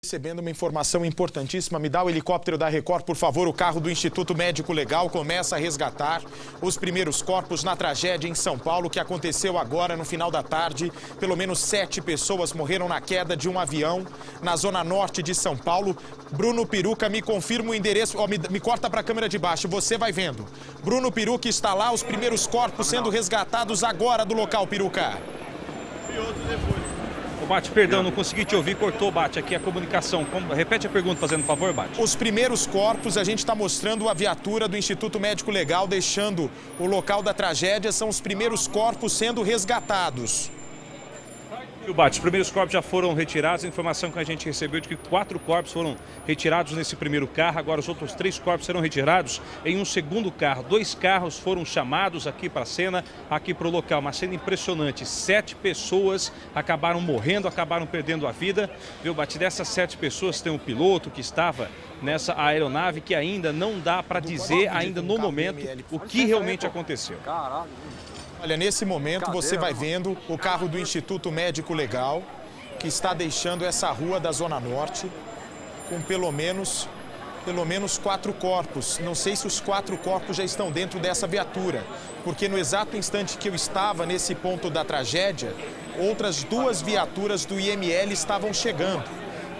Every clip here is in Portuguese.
Recebendo uma informação importantíssima, me dá o helicóptero da Record, por favor. O carro do Instituto Médico Legal começa a resgatar os primeiros corpos na tragédia em São Paulo, que aconteceu agora no final da tarde. Pelo menos 7 pessoas morreram na queda de um avião na zona norte de São Paulo. Bruno Piruca, me confirma o endereço, me corta para a câmera de baixo, você vai vendo. Bruno Piruca está lá, os primeiros corpos sendo resgatados agora do local, Piruca. E outros depois. Bate, perdão, não consegui te ouvir, cortou, Bate, aqui a comunicação. Repete a pergunta, fazendo favor, Bate. Os primeiros corpos, a gente está mostrando a viatura do Instituto Médico Legal deixando o local da tragédia, são os primeiros corpos sendo resgatados. Bate, os primeiros corpos já foram retirados, a informação que a gente recebeu de que 4 corpos foram retirados nesse primeiro carro, agora os outros 3 corpos serão retirados em um segundo carro. 2 carros foram chamados aqui para a cena, aqui para o local, uma cena impressionante. 7 pessoas acabaram morrendo, acabaram perdendo a vida. Viu, Bate, dessas 7 pessoas tem um piloto que estava nessa aeronave que ainda não dá para dizer, ainda no momento, o que realmente aconteceu. Olha, nesse momento você vai vendo o carro do Instituto Médico Legal, que está deixando essa rua da Zona Norte com pelo menos 4 corpos. Não sei se os 4 corpos já estão dentro dessa viatura, porque no exato instante que eu estava nesse ponto da tragédia, outras 2 viaturas do IML estavam chegando.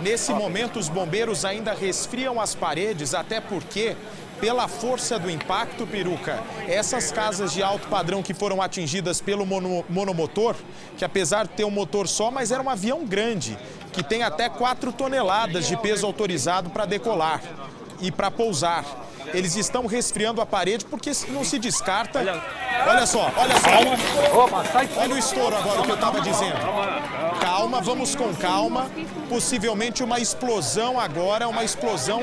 Nesse momento, os bombeiros ainda resfriam as paredes, até porque, pela força do impacto, Piruca, essas casas de alto padrão que foram atingidas pelo monomotor, que apesar de ter um motor só, mas era um avião grande, que tem até 4 toneladas de peso autorizado para decolar e para pousar. Eles estão resfriando a parede porque não se descarta. Olha só. Olha o estouro agora, o que eu estava dizendo. Calma, vamos com calma. Possivelmente uma explosão agora, uma explosão.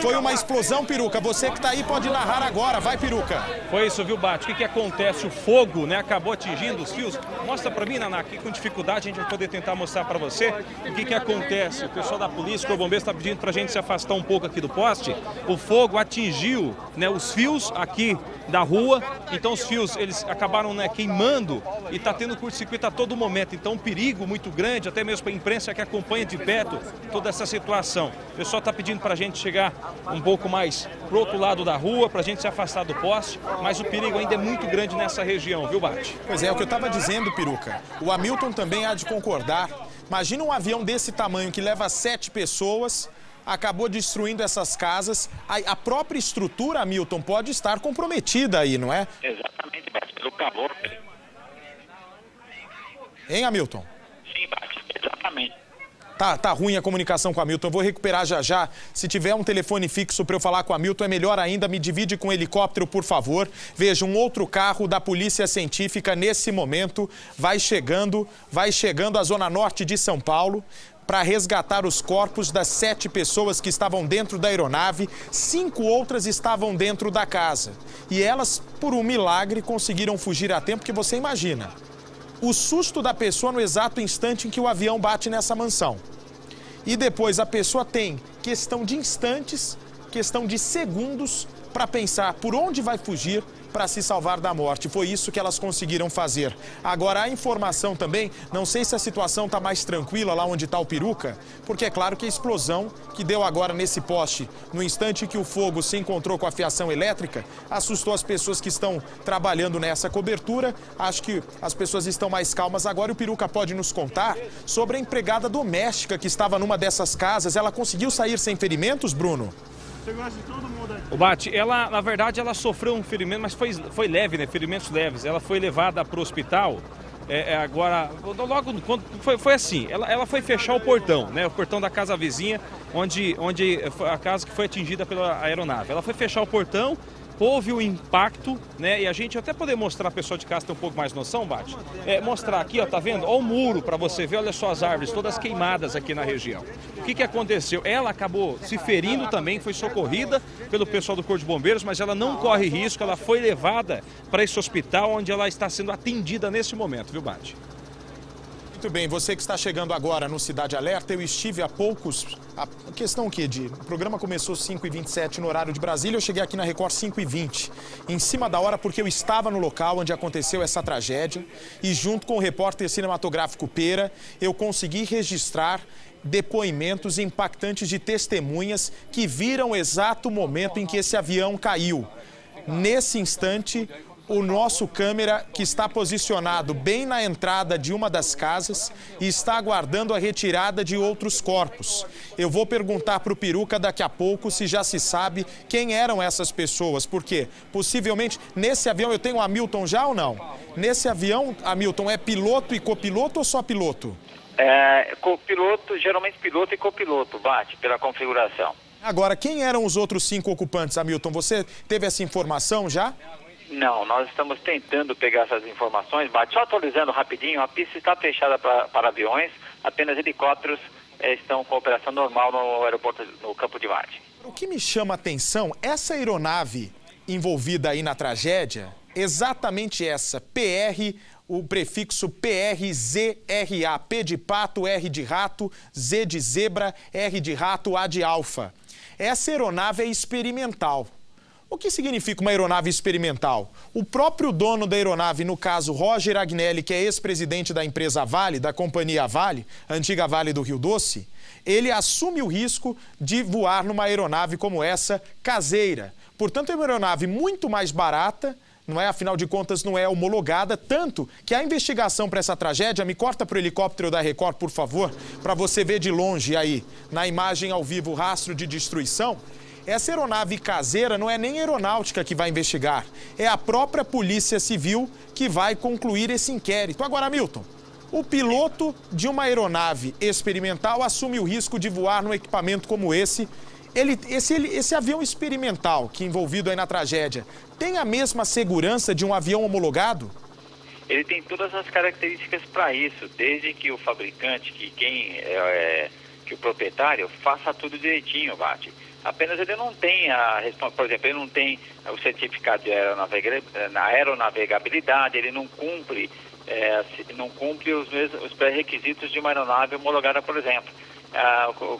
Foi uma explosão, Piruca. Você que está aí pode narrar agora. Vai, Piruca. Foi isso, viu, Bate? O que acontece? O fogo, né, acabou atingindo os fios. Mostra para mim, Naná, aqui com dificuldade a gente vai poder tentar mostrar para você o que acontece. O pessoal da polícia, o bombeiro está pedindo para a gente se afastar um pouco aqui do poste. O fogo atingiu, né, os fios aqui da rua, então os fios eles acabaram, né, queimando e está tendo curto-circuito a todo momento, então um perigo muito grande, até mesmo para a imprensa que acompanha de perto toda essa situação. O pessoal está pedindo para a gente chegar um pouco mais pro outro lado da rua, para a gente se afastar do poste, mas o perigo ainda é muito grande nessa região, viu, Bate? Pois é, o que eu estava dizendo, Piruca. O Hamilton também há de concordar. Imagina um avião desse tamanho que leva 7 pessoas, acabou destruindo essas casas. A própria estrutura, Hamilton, pode estar comprometida aí, não é? Exatamente, Bate, pelo calor. Hein, Hamilton? Sim, Bate, exatamente. Tá ruim a comunicação com o Hamilton, eu vou recuperar já. Se tiver um telefone fixo para eu falar com o Hamilton, é melhor ainda, me divide com o helicóptero, por favor. Veja, um outro carro da Polícia Científica, nesse momento, vai chegando à Zona Norte de São Paulo, para resgatar os corpos das 7 pessoas que estavam dentro da aeronave. 5 outras estavam dentro da casa. E elas, por um milagre, conseguiram fugir a tempo, que você imagina. O susto da pessoa no exato instante em que o avião bate nessa mansão. E depois a pessoa tem questão de instantes, questão de segundos para pensar por onde vai fugir para se salvar da morte. Foi isso que elas conseguiram fazer. Agora, a informação também, não sei se a situação está mais tranquila lá onde está o Piruca, porque é claro que a explosão que deu agora nesse poste, no instante que o fogo se encontrou com a fiação elétrica, assustou as pessoas que estão trabalhando nessa cobertura. Acho que as pessoas estão mais calmas agora. O Piruca pode nos contar sobre a empregada doméstica que estava numa dessas casas. Ela conseguiu sair sem ferimentos, Bruno? Segurança de todo mundo aqui. O Bate, ela, na verdade, ela sofreu um ferimento, mas foi leve, né? Ferimentos leves. Ela foi levada para o hospital. Agora, logo quando foi assim, ela foi fechar o portão, né? O portão da casa vizinha, onde a casa que foi atingida pela aeronave. Ela foi fechar o portão. Houve o impacto, né? E a gente até poder mostrar, a pessoa de casa ter um pouco mais noção, Bate. Mostrar aqui, ó, tá vendo? Ó o muro para você ver, olha só as árvores todas queimadas aqui na região. O que aconteceu? Ela acabou se ferindo também, foi socorrida pelo pessoal do Corpo de Bombeiros, mas ela não corre risco, ela foi levada para esse hospital onde ela está sendo atendida nesse momento, viu, Bate? Muito bem, você que está chegando agora no Cidade Alerta, eu estive há poucos... A questão que o programa começou às 5h27 no horário de Brasília, eu cheguei aqui na Record 5h20, em cima da hora, porque eu estava no local onde aconteceu essa tragédia e junto com o repórter cinematográfico Pera, eu consegui registrar depoimentos impactantes de testemunhas que viram o exato momento em que esse avião caiu. Nesse instante, o nosso câmera, que está posicionado bem na entrada de uma das casas, está aguardando a retirada de outros corpos. Eu vou perguntar para o Peruca daqui a pouco se já se sabe quem eram essas pessoas, porque possivelmente nesse avião, eu tenho o Hamilton já ou não? Nesse avião, Hamilton, é piloto e copiloto ou só piloto? Copiloto, geralmente piloto e copiloto, bate pela configuração. Agora, quem eram os outros 5 ocupantes, Hamilton? Você teve essa informação já? Não, nós estamos tentando pegar essas informações, bate. Só atualizando rapidinho, a pista está fechada para aviões, apenas helicópteros estão com operação normal no aeroporto, no Campo de Marte. O que me chama a atenção, essa aeronave envolvida aí na tragédia, exatamente essa, PR, o prefixo PRZRA, P de pato, R de rato, Z de zebra, R de rato, A de alfa. Essa aeronave é experimental. O que significa uma aeronave experimental? O próprio dono da aeronave, no caso Roger Agnelli, que é ex-presidente da empresa Vale, da companhia Vale, a antiga Vale do Rio Doce, ele assume o risco de voar numa aeronave como essa, caseira. Portanto, é uma aeronave muito mais barata, não é? Afinal de contas, não é homologada, tanto que a investigação para essa tragédia, me corta para o helicóptero da Record, por favor, para você ver de longe aí, na imagem ao vivo, o rastro de destruição. Essa aeronave caseira não é nem a aeronáutica que vai investigar, é a própria Polícia Civil que vai concluir esse inquérito. Agora, Milton, o piloto de uma aeronave experimental assume o risco de voar num equipamento como esse. Esse avião experimental que envolvido aí na tragédia tem a mesma segurança de um avião homologado? Ele tem todas as características para isso, desde que o fabricante, que o proprietário faça tudo direitinho, bate. Apenas ele não tem por exemplo, ele não tem o certificado de aeronavegabilidade, ele não cumpre os pré-requisitos de uma aeronave homologada, por exemplo.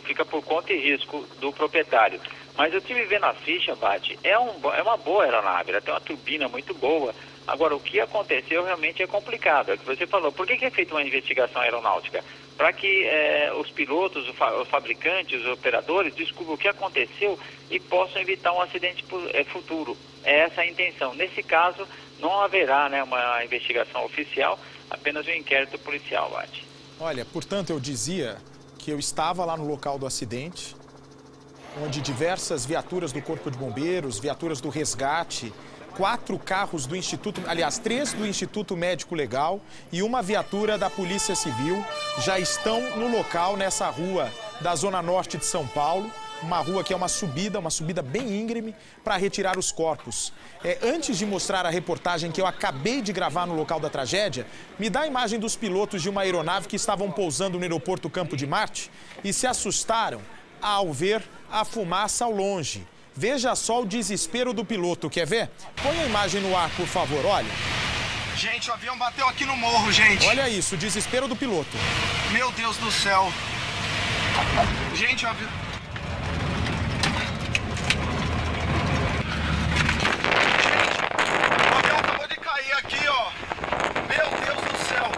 Fica por conta e risco do proprietário. Mas eu estive vendo a ficha, Bate, é uma boa aeronave, ela tem uma turbina muito boa. Agora, o que aconteceu realmente é complicado. É o que você falou, por que é feita uma investigação aeronáutica? Para que os pilotos, os fabricantes, os operadores descubram o que aconteceu e possam evitar um acidente futuro. É essa a intenção. Nesse caso, não haverá, né, uma investigação oficial, apenas um inquérito policial, Bate. Olha, portanto, eu dizia que eu estava lá no local do acidente, onde diversas viaturas do Corpo de Bombeiros, viaturas do resgate, 4 carros do Instituto, aliás, 3 do Instituto Médico Legal e uma viatura da Polícia Civil já estão no local, nessa rua da Zona Norte de São Paulo, uma rua que é uma subida bem íngreme, para retirar os corpos. Antes de mostrar a reportagem que eu acabei de gravar no local da tragédia, me dá a imagem dos pilotos de uma aeronave que estavam pousando no aeroporto Campo de Marte e se assustaram ao ver a fumaça ao longe. Veja só o desespero do piloto, quer ver? Põe a imagem no ar, por favor, olha. Gente, o avião bateu aqui no morro, gente. Olha isso, o desespero do piloto. Meu Deus do céu. Gente, o avião... Gente, o avião acabou de cair aqui, ó. Meu Deus do céu.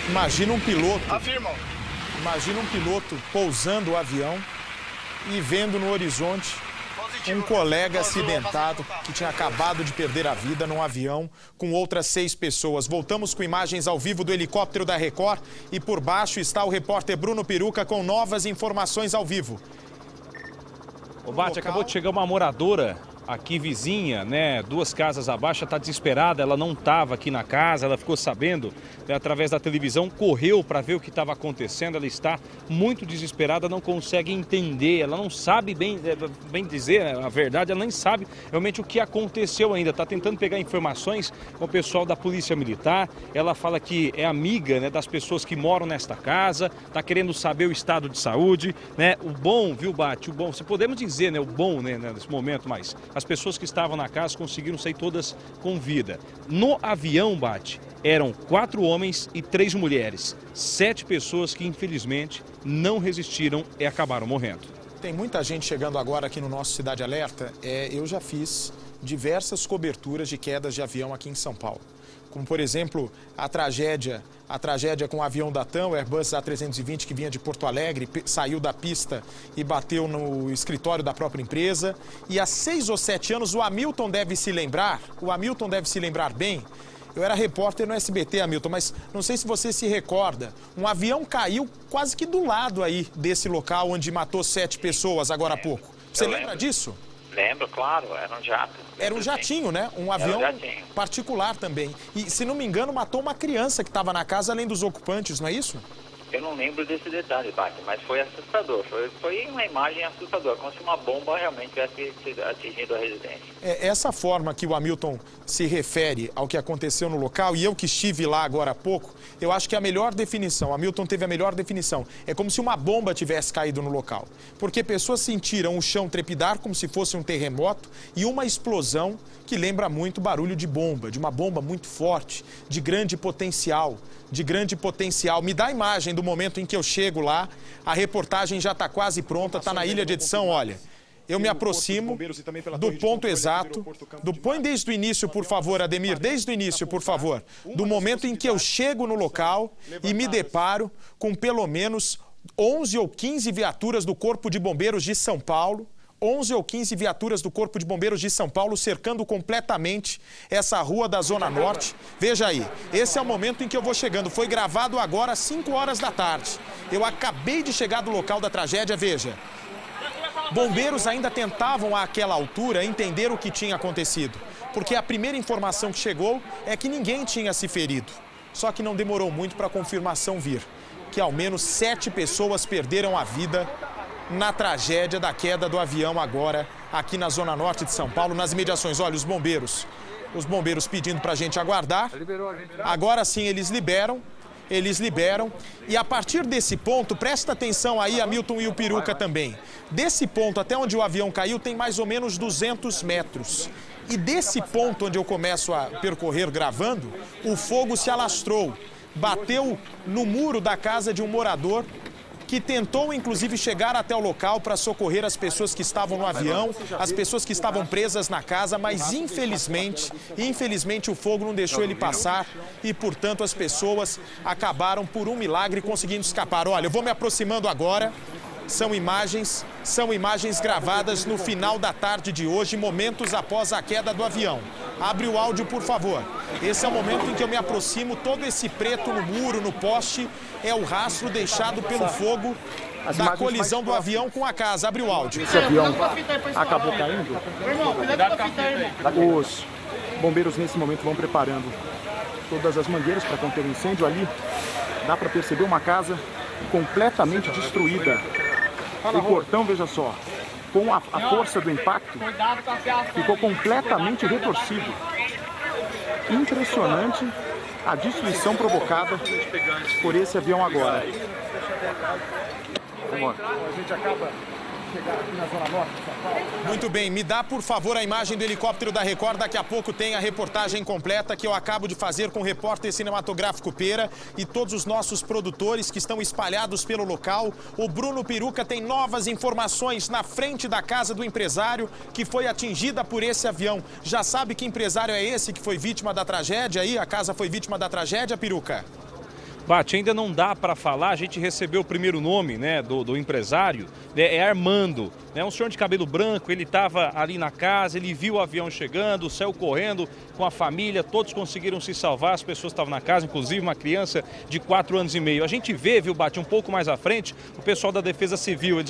Imagina um piloto. Afirmam. Imagina um piloto pousando o avião e vendo no horizonte um colega acidentado que tinha acabado de perder a vida num avião com outras 6 pessoas. Voltamos com imagens ao vivo do helicóptero da Record e por baixo está o repórter Bruno Peruca com novas informações ao vivo. O Bate, acabou de chegar uma moradora aqui vizinha, né, 2 casas abaixo, está desesperada, ela não estava aqui na casa, ela ficou sabendo, né, através da televisão, correu para ver o que estava acontecendo, ela está muito desesperada, não consegue entender, ela não sabe bem dizer a verdade, ela nem sabe realmente o que aconteceu ainda, está tentando pegar informações com o pessoal da Polícia Militar, ela fala que é amiga, né, das pessoas que moram nesta casa, está querendo saber o estado de saúde, né, o bom, viu, Bate, o bom, se podemos dizer, né, o bom, né, nesse momento, mas as pessoas que estavam na casa conseguiram sair todas com vida. No avião, Bate, eram 4 homens e 3 mulheres. 7 pessoas que, infelizmente, não resistiram e acabaram morrendo. Tem muita gente chegando agora aqui no nosso Cidade Alerta. Eu já fiz diversas coberturas de quedas de avião aqui em São Paulo. Como, por exemplo, a tragédia com o avião da TAM, o Airbus A320, que vinha de Porto Alegre, saiu da pista e bateu no escritório da própria empresa. E há 6 ou 7 anos, o Hamilton deve se lembrar bem. Eu era repórter no SBT, Hamilton, mas não sei se você se recorda. Um avião caiu quase que do lado aí desse local onde matou 7 pessoas agora há pouco. Você lembra disso? Lembro, claro, era um jato. Era um jatinho, né? Um avião particular também. E, se não me engano, matou uma criança que estava na casa, além dos ocupantes, não é isso? Eu não lembro desse detalhe, Bate, mas foi assustador. Foi uma imagem assustadora, como se uma bomba realmente tivesse atingido a residência. Essa forma que o Hamilton se refere ao que aconteceu no local, e eu que estive lá agora há pouco, eu acho que é a melhor definição. O Hamilton teve a melhor definição. É como se uma bomba tivesse caído no local. Porque pessoas sentiram o chão trepidar como se fosse um terremoto e uma explosão que lembra muito barulho de bomba, de uma bomba muito forte, de grande potencial. Me dá a imagem do momento em que eu chego lá, a reportagem já está quase pronta, está na ilha de edição, olha. Eu me aproximo do ponto exato, põe desde o início, por favor, Ademir, desde o início, por favor, do momento em que eu chego no local e me deparo com pelo menos 11 ou 15 viaturas do Corpo de Bombeiros de São Paulo, 11 ou 15 viaturas do Corpo de Bombeiros de São Paulo cercando completamente essa rua da Zona Norte. Veja aí, esse é o momento em que eu vou chegando. Foi gravado agora às 5 horas da tarde. Eu acabei de chegar do local da tragédia, veja. Bombeiros ainda tentavam àquela altura entender o que tinha acontecido, porque a primeira informação que chegou é que ninguém tinha se ferido. Só que não demorou muito para a confirmação vir, que ao menos 7 pessoas perderam a vida na tragédia da queda do avião agora aqui na Zona Norte de São Paulo, nas imediações. Olha, os bombeiros pedindo pra gente aguardar. Agora sim eles liberam. E a partir desse ponto, presta atenção aí, Hamilton e o Peruca também. Desse ponto até onde o avião caiu tem mais ou menos 200 metros. E desse ponto onde eu começo a percorrer gravando, o fogo se alastrou, bateu no muro da casa de um morador que tentou, inclusive, chegar até o local para socorrer as pessoas que estavam no avião, as pessoas que estavam presas na casa, mas, infelizmente, o fogo não deixou ele passar e, portanto, as pessoas acabaram, por um milagre, conseguindo escapar. Olha, eu vou me aproximando agora. São imagens gravadas no final da tarde de hoje, momentos após a queda do avião. Abre o áudio, por favor. Esse é o momento em que eu me aproximo. Todo esse preto no muro, no poste, é o rastro deixado pelo fogo da colisão do avião com a casa. Abre o áudio. Esse avião acabou caindo. Os bombeiros, nesse momento, vão preparando todas as mangueiras para conter o incêndio. Ali dá para perceber uma casa completamente destruída. O portão, veja só, com a força do impacto, ficou completamente retorcido. Impressionante a destruição provocada por esse avião agora. Vamos lá. A gente acaba de chegar aqui na Zona Norte de São Paulo. Muito bem, me dá, por favor, a imagem do helicóptero da Record. Daqui a pouco tem a reportagem completa que eu acabo de fazer com o repórter cinematográfico Pera e todos os nossos produtores que estão espalhados pelo local. O Bruno Peruca tem novas informações na frente da casa do empresário que foi atingida por esse avião. Já sabe que empresário é esse que foi vítima da tragédia aí? A casa foi vítima da tragédia, Peruca? Bate, ainda não dá para falar, a gente recebeu o primeiro nome, né, do empresário, é Armando, né, um senhor de cabelo branco, ele estava ali na casa, ele viu o avião chegando, saiu correndo com a família, todos conseguiram se salvar, as pessoas estavam na casa, inclusive uma criança de 4 anos e meio. A gente vê, viu, Bate, um pouco mais à frente, o pessoal da Defesa Civil, eles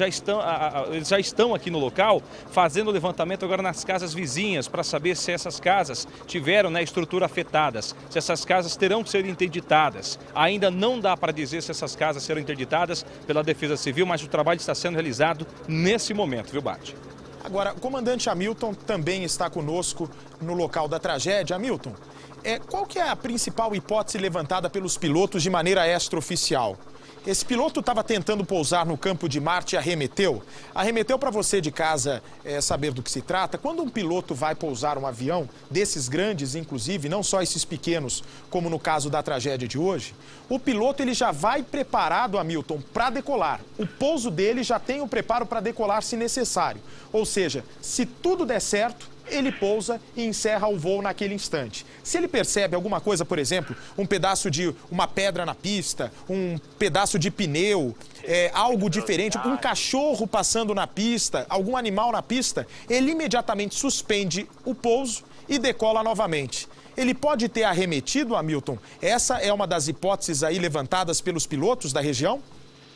já estão aqui no local, fazendo o levantamento agora nas casas vizinhas, para saber se essas casas tiveram, né, estrutura afetadas, se essas casas terão que ser interditadas. Ainda não dá para dizer se essas casas serão interditadas pela Defesa Civil, mas o trabalho está sendo realizado nesse momento, viu, Bate? Agora, o comandante Hamilton também está conosco no local da tragédia. Hamilton, qual que é a principal hipótese levantada pelos pilotos de maneira extraoficial? esse piloto estava tentando pousar no campo de Marte e arremeteu. Arremeteu para você de casa saber do que se trata. Quando um piloto vai pousar um avião, desses grandes inclusive, não só esses pequenos, como no caso da tragédia de hoje, o piloto ele já vai preparado, Hamilton, para decolar. O pouso dele já tem o preparo para decolar se necessário. Ou seja, se tudo der certo, ele pousa e encerra o voo naquele instante. Se ele percebe alguma coisa, por exemplo, um pedaço de uma pedra na pista, um pedaço de pneu, algo diferente, um cachorro passando na pista, algum animal na pista, ele imediatamente suspende o pouso e decola novamente. Ele pode ter arremetido, Hamilton? Essa é uma das hipóteses aí levantadas pelos pilotos da região?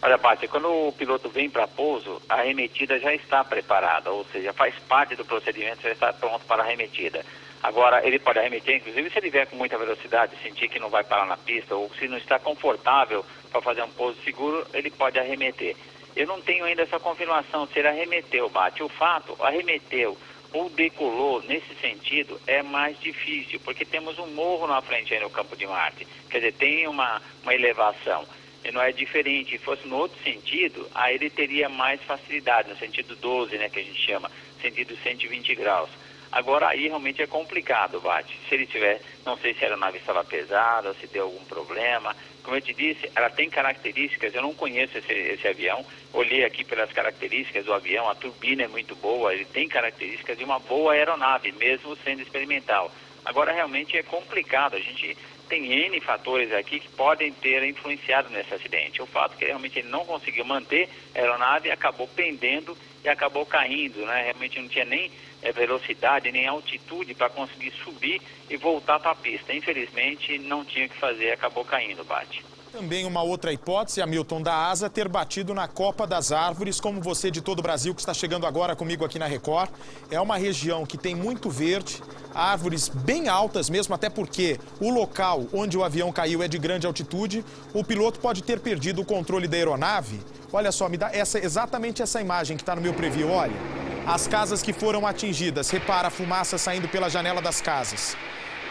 Olha, Bate, quando o piloto vem para pouso, a arremetida já está preparada, ou seja, faz parte do procedimento, já está pronto para a arremetida. Agora, ele pode arremeter, inclusive, se ele vier com muita velocidade, sentir que não vai parar na pista, ou se não está confortável para fazer um pouso seguro, ele pode arremeter. Eu não tenho ainda essa confirmação se ele arremeteu, Bate. O fato, arremeteu ou decolou nesse sentido é mais difícil, porque temos um morro na frente aí no campo de Marte, quer dizer, tem uma elevação. E não é diferente, se fosse no outro sentido, aí ele teria mais facilidade, no sentido 12, né, que a gente chama, sentido 120 graus. Agora aí realmente é complicado, Bate. Se ele tiver, não sei se a aeronave estava pesada, se deu algum problema. Como eu te disse, ela tem características, eu não conheço esse avião, olhei aqui pelas características do avião, a turbina é muito boa, ele tem características de uma boa aeronave, mesmo sendo experimental. Agora realmente é complicado, a gente tem N fatores aqui que podem ter influenciado nesse acidente. O fato é que realmente ele não conseguiu manter a aeronave, acabou pendendo e acabou caindo, né? Realmente não tinha nem velocidade, nem altitude para conseguir subir e voltar para a pista. Infelizmente não tinha o que fazer, acabou caindo, Bate. Também uma outra hipótese, Hamilton, da asa ter batido na copa das árvores, como você de todo o Brasil que está chegando agora comigo aqui na Record. É uma região que tem muito verde, árvores bem altas mesmo, até porque o local onde o avião caiu é de grande altitude. O piloto pode ter perdido o controle da aeronave. Olha só, me dá exatamente essa imagem que está no meu preview, olha. As casas que foram atingidas, repara a fumaça saindo pela janela das casas.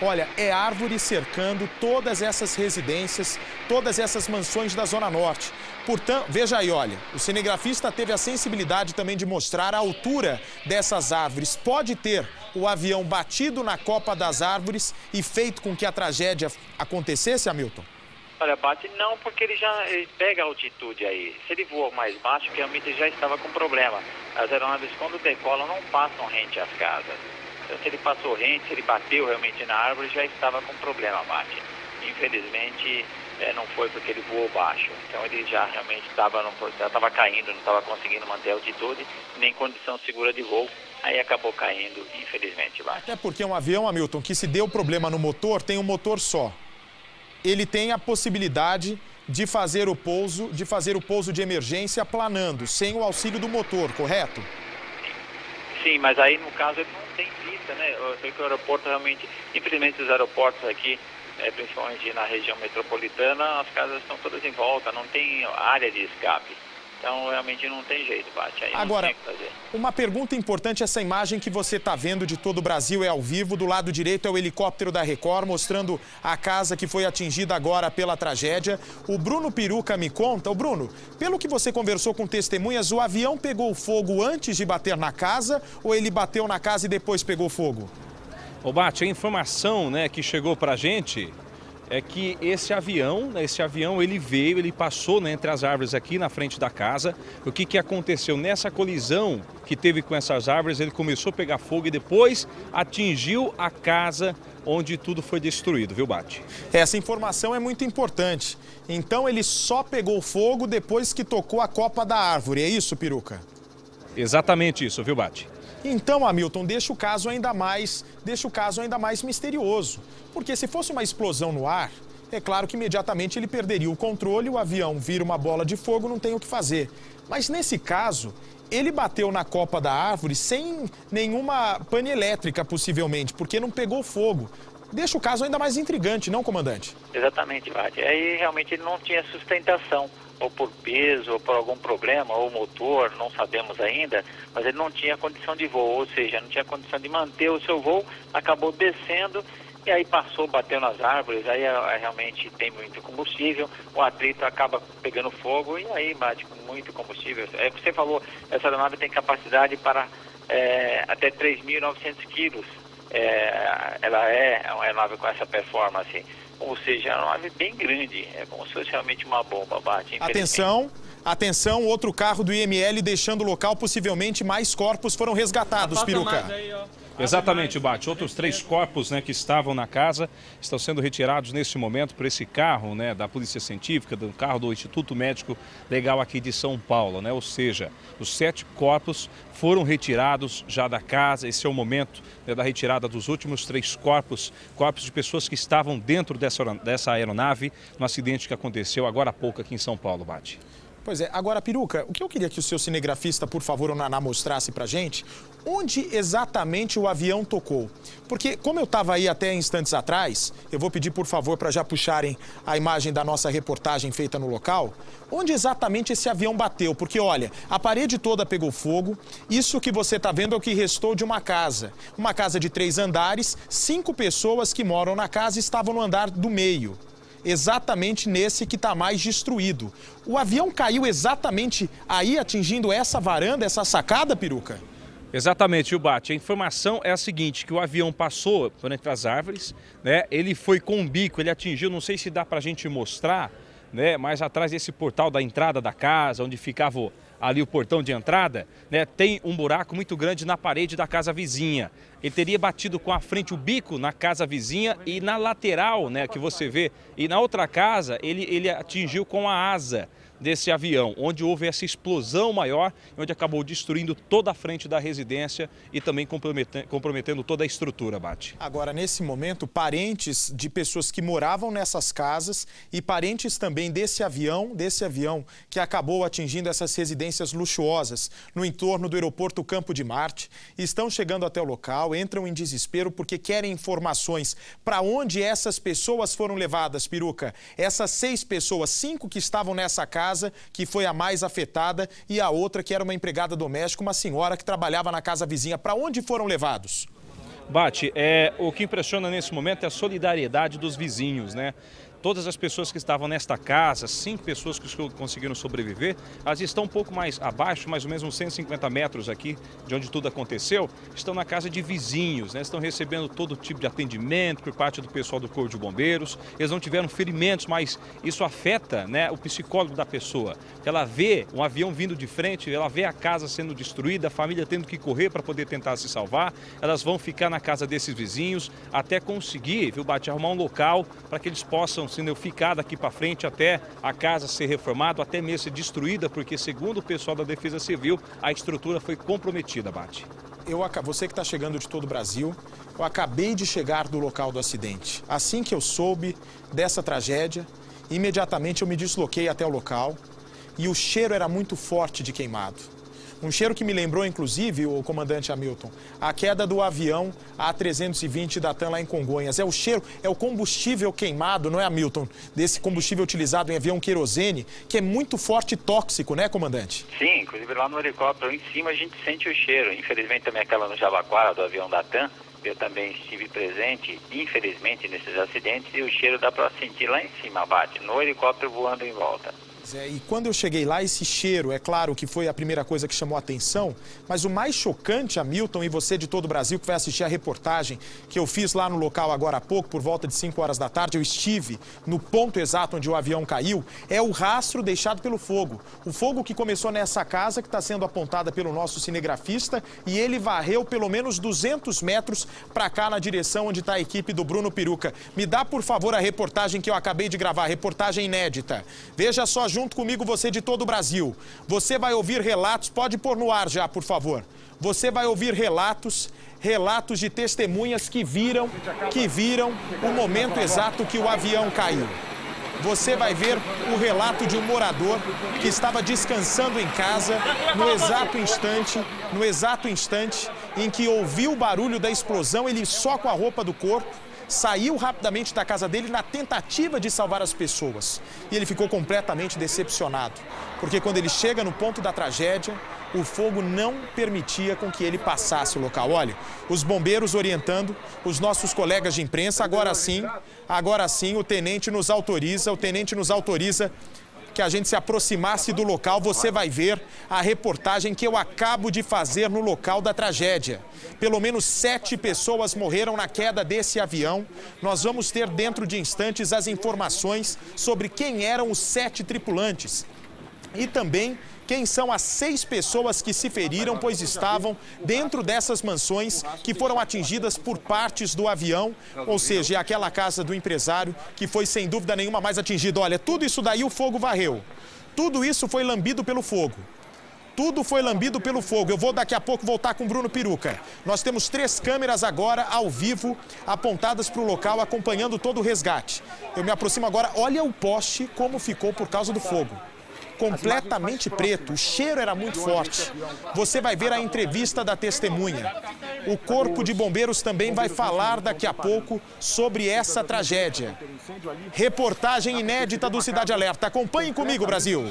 Olha, é árvore cercando todas essas residências, todas essas mansões da Zona Norte. Portanto, veja aí, olha, o cinegrafista teve a sensibilidade também de mostrar a altura dessas árvores. Pode ter o avião batido na copa das árvores e feito com que a tragédia acontecesse, Hamilton? Olha, Bate, não, porque ele pega a altitude aí. Se ele voa mais baixo, realmente ele já estava com problema. As aeronaves, quando decolam, não passam rente às casas. Então, se ele passou rente, se ele bateu realmente na árvore, já estava com problema, Bate. Infelizmente, não foi porque ele voou baixo. Então, ele já realmente estava caindo, não estava conseguindo manter a altitude, nem condição segura de voo. Aí acabou caindo, infelizmente, Bate. Até porque um avião, Hamilton, que se deu problema no motor, tem um motor só. Ele tem a possibilidade de fazer o pouso de emergência planando, sem o auxílio do motor, correto? Sim, mas aí no caso ele não tem pista, né? Eu sei que o aeroporto realmente, infelizmente os aeroportos aqui, principalmente na região metropolitana, as casas estão todas em volta, não tem área de escape. Então realmente não tem jeito, Bate. Aí agora, não tem o que fazer. Uma pergunta importante, essa imagem que você está vendo de todo o Brasil é ao vivo, do lado direito é o helicóptero da Record, mostrando a casa que foi atingida agora pela tragédia. O Bruno Piruca me conta, Bruno, pelo que você conversou com testemunhas, o avião pegou fogo antes de bater na casa ou ele bateu na casa e depois pegou fogo? Ô Bate, a informação, né, que chegou pra gente é que esse avião ele veio, ele passou, né, entre as árvores aqui na frente da casa. O que aconteceu? Nessa colisão que teve com essas árvores, ele começou a pegar fogo e depois atingiu a casa onde tudo foi destruído, viu, Bate? Essa informação é muito importante. Então ele só pegou fogo depois que tocou a copa da árvore, é isso, Piruca? Exatamente isso, viu, Bate? Então, Hamilton, deixa o caso ainda mais misterioso. Porque se fosse uma explosão no ar, é claro que imediatamente ele perderia o controle, o avião vira uma bola de fogo, não tem o que fazer. Mas nesse caso, ele bateu na copa da árvore sem nenhuma pane elétrica, possivelmente, porque não pegou fogo. Deixa o caso ainda mais intrigante, não, comandante? Exatamente, Bate. Aí realmente ele não tinha sustentação, ou por peso, ou por algum problema, ou motor, não sabemos ainda, mas ele não tinha condição de voo, ou seja, não tinha condição de manter o seu voo, acabou descendo e aí passou, bateu nas árvores, aí realmente tem muito combustível, o atrito acaba pegando fogo e aí bate com muito combustível. Você falou, essa aeronave tem capacidade para até 3.900 quilos, ela é uma aeronave com essa performance, ou seja, é uma aeronave bem grande, é como se fosse realmente uma bomba, bate. Atenção, outro carro do IML deixando o local, possivelmente mais corpos foram resgatados, Piruca. Exatamente, Bate. Outros 3 corpos, né, que estavam na casa estão sendo retirados neste momento por esse carro, né, da Polícia Científica, do carro do Instituto Médico Legal aqui de São Paulo, né? Ou seja, os 7 corpos foram retirados já da casa. Esse é o momento, né, da retirada dos últimos 3 corpos de pessoas que estavam dentro dessa aeronave no acidente que aconteceu agora há pouco aqui em São Paulo, Bate. Pois é, agora, Piruca, o que eu queria que o seu cinegrafista, por favor, o Naná, mostrasse pra gente, onde exatamente o avião tocou. Porque, como eu estava aí até instantes atrás, eu vou pedir, por favor, para já puxarem a imagem da nossa reportagem feita no local, onde exatamente esse avião bateu. Porque, olha, a parede toda pegou fogo, isso que você está vendo é o que restou de uma casa de 3 andares, 5 pessoas que moram na casa estavam no andar do meio. Exatamente nesse que está mais destruído. O avião caiu exatamente aí, atingindo essa varanda, essa sacada, Piruca? Exatamente, Bate. A informação é a seguinte, que o avião passou por entre as árvores, né? Ele foi com o bico, ele atingiu, não sei se dá pra gente mostrar, né? Mas atrás desse portal da entrada da casa, onde ficava ali o portão de entrada, né, tem um buraco muito grande na parede da casa vizinha. Ele teria batido com a frente, o bico, na casa vizinha e na lateral, né, que você vê. E na outra casa, ele atingiu com a asa desse avião, onde houve essa explosão maior, onde acabou destruindo toda a frente da residência e também comprometendo toda a estrutura, Bate. Agora, nesse momento, parentes de pessoas que moravam nessas casas e parentes também desse avião que acabou atingindo essas residências luxuosas no entorno do aeroporto Campo de Marte, estão chegando até o local, entram em desespero porque querem informações para onde essas pessoas foram levadas, Piruca. Essas 6 pessoas, 5 que estavam nessa casa, que foi a mais afetada, e a outra que era uma empregada doméstica, uma senhora que trabalhava na casa vizinha. Para onde foram levados? Bate, o que impressiona nesse momento é a solidariedade dos vizinhos, né? Todas as pessoas que estavam nesta casa, 5 pessoas que conseguiram sobreviver, elas estão um pouco mais abaixo, mais ou menos uns 150 metros aqui de onde tudo aconteceu, estão na casa de vizinhos, né? Estão recebendo todo tipo de atendimento por parte do pessoal do Corpo de Bombeiros. Eles não tiveram ferimentos, mas isso afeta, né, o psicólogo da pessoa. Ela vê um avião vindo de frente, ela vê a casa sendo destruída, a família tendo que correr para poder tentar se salvar. Elas vão ficar na casa desses vizinhos até conseguir, viu, Bate, arrumar um local para que eles possam ficar daqui para frente até a casa ser reformada, até mesmo ser destruída, porque segundo o pessoal da Defesa Civil, a estrutura foi comprometida, Bate. Você que está chegando de todo o Brasil, eu acabei de chegar do local do acidente. Assim que eu soube dessa tragédia, imediatamente eu me desloquei até o local e o cheiro era muito forte de queimado. Um cheiro que me lembrou, inclusive, o comandante Hamilton, a queda do avião A320 da TAM lá em Congonhas. É o cheiro, é o combustível queimado, não é, Hamilton? Desse combustível utilizado em avião querosene, que é muito forte e tóxico, né, comandante? Sim, inclusive lá no helicóptero em cima a gente sente o cheiro. Infelizmente também aquela no Jabaquara, do avião da TAM, eu também estive presente, infelizmente, nesses acidentes, e o cheiro dá para sentir lá em cima, Bate, no helicóptero voando em volta. E quando eu cheguei lá, esse cheiro, é claro que foi a primeira coisa que chamou a atenção, mas o mais chocante, Hamilton, e você de todo o Brasil que vai assistir a reportagem que eu fiz lá no local agora há pouco, por volta de 5 horas da tarde, eu estive no ponto exato onde o avião caiu, é o rastro deixado pelo fogo. O fogo que começou nessa casa, que está sendo apontada pelo nosso cinegrafista, e ele varreu pelo menos 200 metros para cá na direção onde está a equipe do Bruno Piruca. Me dá, por favor, a reportagem que eu acabei de gravar, reportagem inédita. Veja só, junto comigo, você de todo o Brasil. Você vai ouvir relatos, pode pôr no ar já, por favor. Você vai ouvir relatos de testemunhas que viram o momento exato que o avião caiu. Você vai ver o relato de um morador que estava descansando em casa no exato instante em que ouviu o barulho da explosão, ele só com a roupa do corpo, saiu rapidamente da casa dele na tentativa de salvar as pessoas. E ele ficou completamente decepcionado, porque quando ele chega no ponto da tragédia, o fogo não permitia com que ele passasse o local. Olha, os bombeiros orientando os nossos colegas de imprensa. Agora sim, o tenente nos autoriza que a gente se aproximasse do local. Você vai ver a reportagem que eu acabo de fazer no local da tragédia. Pelo menos 7 pessoas morreram na queda desse avião. Nós vamos ter dentro de instantes as informações sobre quem eram os 7 tripulantes e também quem são as 6 pessoas que se feriram, pois estavam dentro dessas mansões que foram atingidas por partes do avião, ou seja, aquela casa do empresário que foi sem dúvida nenhuma mais atingida. Olha, tudo isso daí o fogo varreu. Tudo isso foi lambido pelo fogo. Tudo foi lambido pelo fogo. Eu vou daqui a pouco voltar com o Bruno Peruca. Nós temos 3 câmeras agora ao vivo apontadas para o local, acompanhando todo o resgate. Eu me aproximo agora. Olha o poste como ficou por causa do fogo. Completamente preto, o cheiro era muito forte. Você vai ver a entrevista da testemunha. O Corpo de Bombeiros também vai falar daqui a pouco sobre essa tragédia. Reportagem inédita do Cidade Alerta. Acompanhem comigo, Brasil.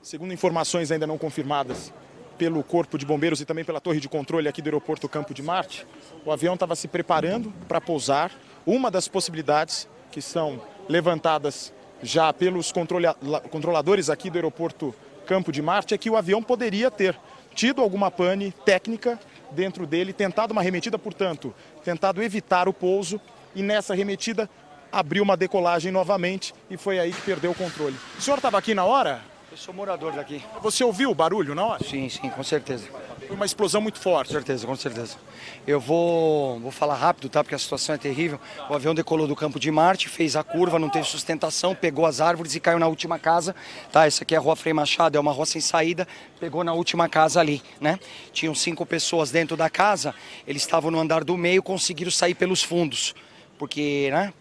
Segundo informações ainda não confirmadas pelo Corpo de Bombeiros e também pela torre de controle aqui do aeroporto Campo de Marte, o avião estava se preparando para pousar. Uma das possibilidades que são levantadas já pelos controladores aqui do aeroporto Campo de Marte é que o avião poderia ter tido alguma pane técnica dentro dele, tentado uma arremetida, portanto, tentado evitar o pouso e nessa arremetida abriu uma decolagem novamente e foi aí que perdeu o controle. O senhor estava aqui na hora? Eu sou morador daqui. Você ouviu o barulho na hora? Sim, com certeza. Foi uma explosão muito forte. Com certeza. Eu vou falar rápido, tá? Porque a situação é terrível. O avião decolou do Campo de Marte, fez a curva, não teve sustentação, pegou as árvores e caiu na última casa, tá? Essa aqui é a Rua Frei Machado, é uma rua sem saída, pegou na última casa ali, né? Tinham 5 pessoas dentro da casa, eles estavam no andar do meio, conseguiram sair pelos fundos, porque, né?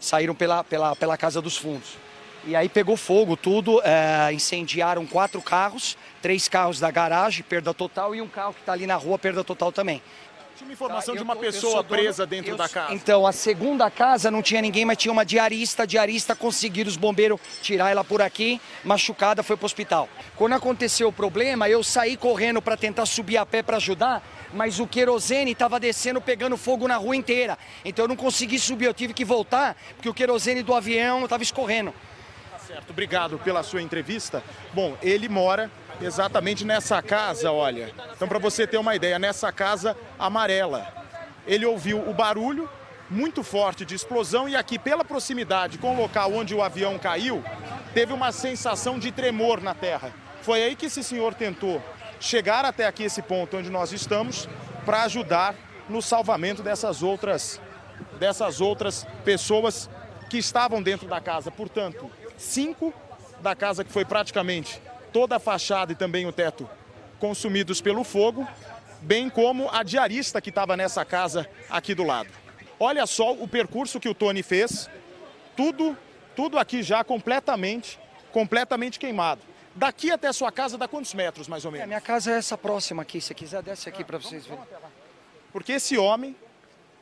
Saíram pela casa dos fundos. E aí pegou fogo tudo, incendiaram 4 carros, 3 carros da garagem, perda total, e um carro que está ali na rua, perda total também. Tinha uma informação de uma pessoa presa dentro da casa. Então, a segunda casa não tinha ninguém, mas tinha uma diarista. A diarista conseguiram os bombeiros tirar ela por aqui, machucada, foi para o hospital. Quando aconteceu o problema, eu saí correndo para tentar subir a pé para ajudar, mas o querosene estava descendo, pegando fogo na rua inteira. Então eu não consegui subir, eu tive que voltar, porque o querosene do avião estava escorrendo. Certo, obrigado pela sua entrevista. Bom, ele mora exatamente nessa casa, olha. Então, para você ter uma ideia, nessa casa amarela. Ele ouviu o barulho muito forte de explosão e aqui, pela proximidade com o local onde o avião caiu, teve uma sensação de tremor na terra. Foi aí que esse senhor tentou chegar até aqui, esse ponto onde nós estamos, para ajudar no salvamento dessas outras pessoas que estavam dentro da casa. Portanto, 5 da casa que foi praticamente toda a fachada e também o teto consumidos pelo fogo, bem como a diarista que estava nessa casa aqui do lado. Olha só o percurso que o Tony fez, tudo aqui já completamente queimado. Daqui até a sua casa dá quantos metros, mais ou menos? Minha casa é essa próxima aqui, se quiser desce aqui para vocês verem. Porque esse homem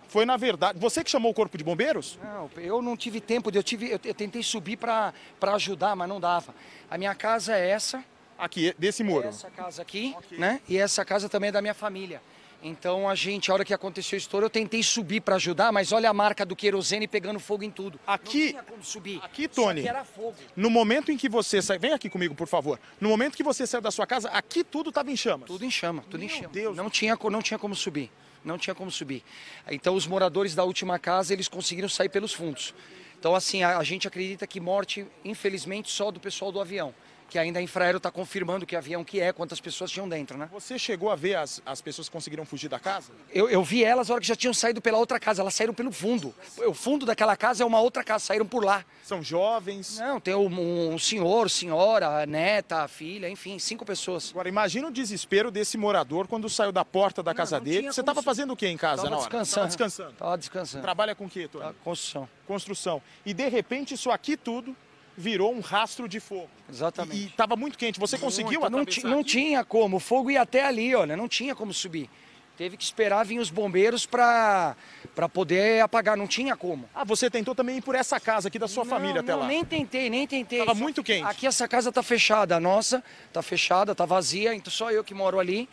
foi, na verdade... Você que chamou o Corpo de Bombeiros? Não, eu não tive tempo, eu tentei subir para ajudar, mas não dava. A minha casa é essa. Aqui, desse muro? Essa casa aqui, okay, né? E essa casa também é da minha família. Então a hora que aconteceu o estouro, eu tentei subir para ajudar, mas olha a marca do querosene pegando fogo em tudo. Aqui, não tinha como subir. Aqui, Tony, só que era fogo. No momento em que você sai... Vem aqui comigo, por favor. No momento que você saiu da sua casa, aqui tudo estava em chamas. Tudo em chama, tudo em chama. Deus. Não tinha como subir. Não tinha como subir. Então os moradores da última casa, eles conseguiram sair pelos fundos. Então assim, a gente acredita que morte, infelizmente, só do pessoal do avião. Que ainda a Infraero está confirmando que avião que é, quantas pessoas tinham dentro, né? Você chegou a ver as pessoas que conseguiram fugir da casa? Eu vi elas na hora que já tinham saído pela outra casa, elas saíram pelo fundo. O fundo daquela casa é uma outra casa, saíram por lá. São jovens? Não, tem um senhor, senhora, neta, filha, enfim, 5 pessoas. Agora, imagina o desespero desse morador quando saiu da porta da casa dele. Você estava fazendo o que em casa na hora? Descansando. Estava descansando. Trabalha com o quê, Tony? Construção. Construção. E de repente isso aqui tudo virou um rastro de fogo. Exatamente. E estava muito quente. Você conseguiu atravessar? Não tinha como. O fogo ia até ali, olha. Não tinha como subir. Teve que esperar vir os bombeiros para para poder apagar, não tinha como. Ah, você tentou também ir por essa casa aqui da sua família até lá? Nem tentei. Tava muito quente. Aqui essa casa tá fechada, a nossa tá fechada, tá vazia, então só eu que moro ali.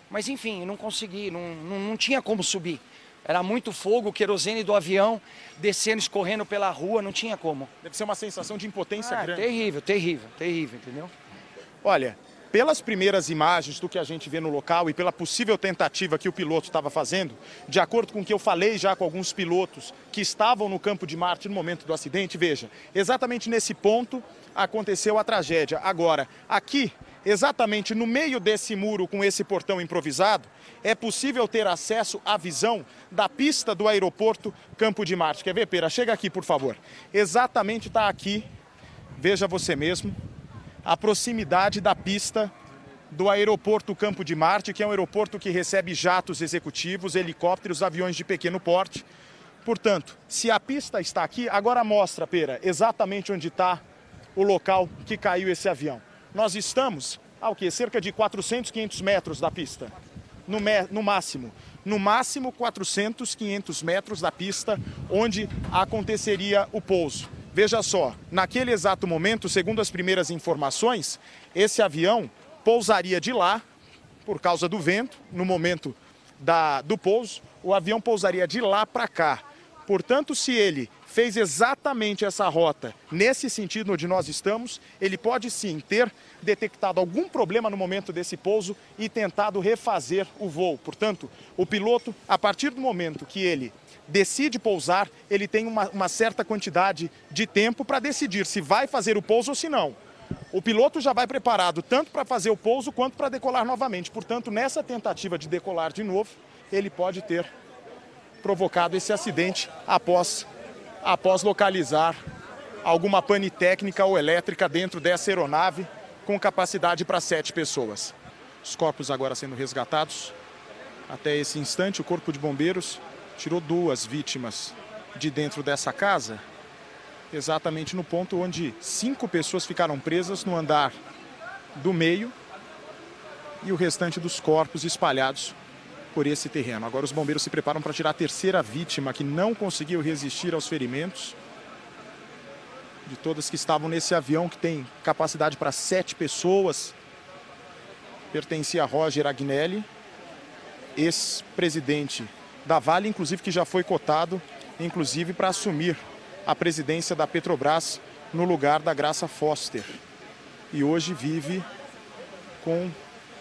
Mas enfim, não consegui, não tinha como subir. Era muito fogo, o querosene do avião descendo, escorrendo pela rua, não tinha como. Deve ser uma sensação de impotência grande. Terrível, entendeu? Olha, pelas primeiras imagens do que a gente vê no local e pela possível tentativa que o piloto estava fazendo, de acordo com o que eu falei já com alguns pilotos que estavam no campo de Marte no momento do acidente, veja, exatamente nesse ponto aconteceu a tragédia. Agora, aqui, exatamente no meio desse muro com esse portão improvisado, é possível ter acesso à visão da pista do aeroporto Campo de Marte. Quer ver, Pera? Chega aqui, por favor. Exatamente está aqui, veja você mesmo, a proximidade da pista do aeroporto Campo de Marte, que é um aeroporto que recebe jatos executivos, helicópteros, aviões de pequeno porte. Portanto, se a pista está aqui, agora mostra, Pera, exatamente onde está o local que caiu esse avião. Nós estamos a cerca de 400, 500 metros da pista, no máximo. No máximo 400, 500 metros da pista onde aconteceria o pouso. Veja só, naquele exato momento, segundo as primeiras informações, esse avião pousaria de lá, por causa do vento, no momento do pouso, o avião pousaria de lá para cá. Portanto, se ele fez exatamente essa rota nesse sentido onde nós estamos, ele pode sim ter detectado algum problema no momento desse pouso e tentado refazer o voo. Portanto, o piloto, a partir do momento que ele decide pousar, ele tem uma certa quantidade de tempo para decidir se vai fazer o pouso ou se não. O piloto já vai preparado tanto para fazer o pouso quanto para decolar novamente. Portanto, nessa tentativa de decolar de novo, ele pode ter provocado esse acidente após localizar alguma pane técnica ou elétrica dentro dessa aeronave com capacidade para 7 pessoas. Os corpos agora sendo resgatados. Até esse instante, o Corpo de Bombeiros tirou 2 vítimas de dentro dessa casa, exatamente no ponto onde 5 pessoas ficaram presas no andar do meio e o restante dos corpos espalhados por esse terreno. Agora os bombeiros se preparam para tirar a 3ª vítima que não conseguiu resistir aos ferimentos. De todas que estavam nesse avião, que tem capacidade para 7 pessoas, pertencia a Roger Agnelli, ex-presidente da Vale, inclusive que já foi cotado, inclusive para assumir a presidência da Petrobras no lugar da Graça Foster. E hoje vive com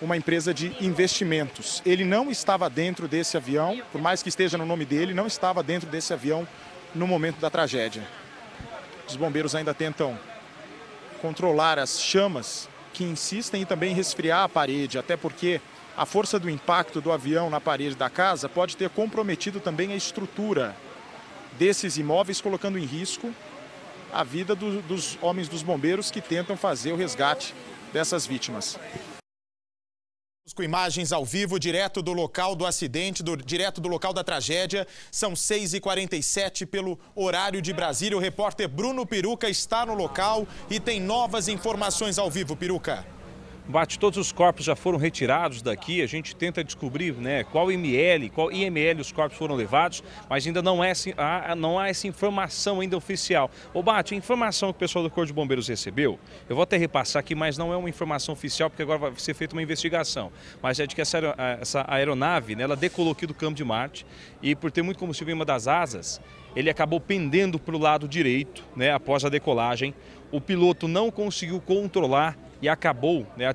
uma empresa de investimentos. Ele não estava dentro desse avião, por mais que esteja no nome dele, não estava dentro desse avião no momento da tragédia. Os bombeiros ainda tentam controlar as chamas que insistem e também resfriar a parede, até porque a força do impacto do avião na parede da casa pode ter comprometido também a estrutura desses imóveis, colocando em risco a vida dos homens dos bombeiros que tentam fazer o resgate dessas vítimas. Com imagens ao vivo, direto do local do acidente, direto do local da tragédia. São 6h47 pelo horário de Brasília. O repórter Bruno Piruca está no local e tem novas informações ao vivo. Piruca. Bate, todos os corpos já foram retirados daqui, a gente tenta descobrir, né, qual IML os corpos foram levados, mas ainda não há essa informação ainda oficial. Ô Bate, a informação que o pessoal do Corpo de Bombeiros recebeu, eu vou até repassar aqui, mas não é uma informação oficial, porque agora vai ser feita uma investigação, mas é de que essa aeronave, né, ela decolou aqui do Campo de Marte e por ter muito combustível em uma das asas, ele acabou pendendo para o lado direito, né, após a decolagem. O piloto não conseguiu controlar e acabou, né,